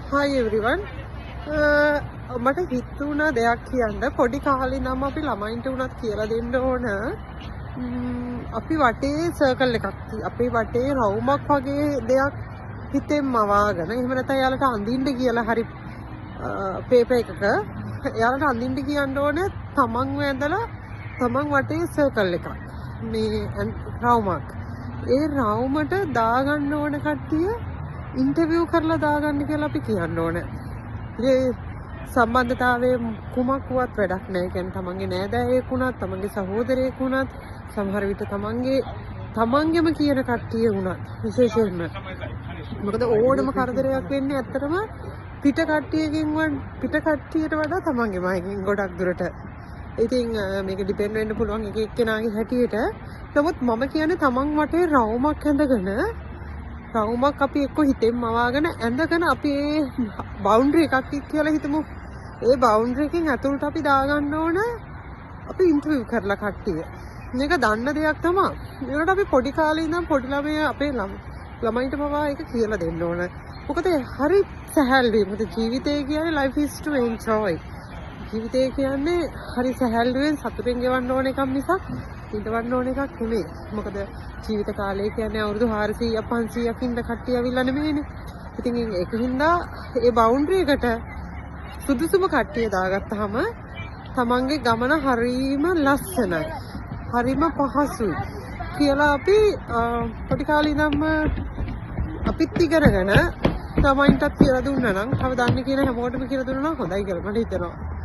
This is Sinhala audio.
Hi everyone. මට හිතුණා දෙයක් කියන්න. පොඩි කාලේ නම් අපි ළමයින්ට උනත් කියලා දෙන්න ඕන. අපි වටේ සර්කල් එකක් අපේ වටේ රවුමක් වගේ දෙයක් හිතෙන් මවාගෙන එහෙම නැත්නම් යාලට අඳින්න කියලා හරි පේපර් එකක යාලට අඳින්න කියන්න ඕනේ තමන් වැඳලා තමන් වටේ සර්කල් එකක්. මේ රවුමක්. ඒ රවුමට දාගන්න ඕන කට්ටිය ඉන්ටර්විව් කරලා දාගන්න කියලා අපි කියන්න ඕන. ඒ සම්බන්ධතාවයේ කුමක් වුවත් වැඩක් නැහැ. කියන්නේ තමන්ගේ නෑදෑයෙක් වුණත්, තමන්ගේ සහෝදරයෙක් වුණත්, සමහර විට තමන්ගේම කියන කට්ටිය වුණත් විශේෂයෙන්ම. මොකද ඕනම කරදරයක් වෙන්නේ ඇත්තටම පිට කට්ටියට වඩා තමන්ගේම අයගෙන් ගොඩක් දුරට. ඉතින් මේක ඩිපෙන්ඩ් වෙන්න පුළුවන් එක එක්කෙනාගේ හැටියට. නමුත් මම කියන්නේ තමන් වටේ රවුමක් ඇඳගෙන රවුමක් අපි එක්ක හිතෙන් මවාගෙන ඇඳගෙන අපි ඒ බවුන්ඩරි එකක් කියලා හිතමු. ඒ බවුන්ඩරි එකෙන් ඇතුළට අපි දාගන්න ඕන අපි ඉන්ටර්විව් කරලා කට්ටිය. මේක දන්න දෙයක් තමයි. ඒකට අපි පොඩි කාලේ ඉඳන් පොඩි ළමයා අපේ ළමයින්ට පවා ඒක කියලා දෙන්න ඕන. මොකද හරි සැහැල්ලුයි. මොකද ජීවිතය කියන්නේ life is to enjoy. ජීවිතය කියන්නේ හරි සැහැල්ලුවෙන් සතුටින් ගෙවන්න ඕන එකක් මිසක් ඉඳවන්න ඕන එකක් නෙමෙයි. මොකද ජීවිත කාලය කියන්නේ අවුරුදු 400ක් 500ක් ඉඳ කට්ටිය අවිල්ලා නෙමෙයිනේ. ඉතින් ඒකින්ද ඒ බවුන්ඩරි එකට සුදුසුම කට්ටිය දාගත්තාම තමන්ගේ ගමන හරීම ලස්සනයි. හරීම පහසුයි කියලා අපි පොඩි කාලේ ඉඳන්ම අපිත් ඉගෙනගෙන ළමයින්ටත් කියලා දුන්නා නම් තව දන්නේ කියන හැමෝටම කියලා දුන්නා නම් හොඳයි කියලා මට හිතෙනවා.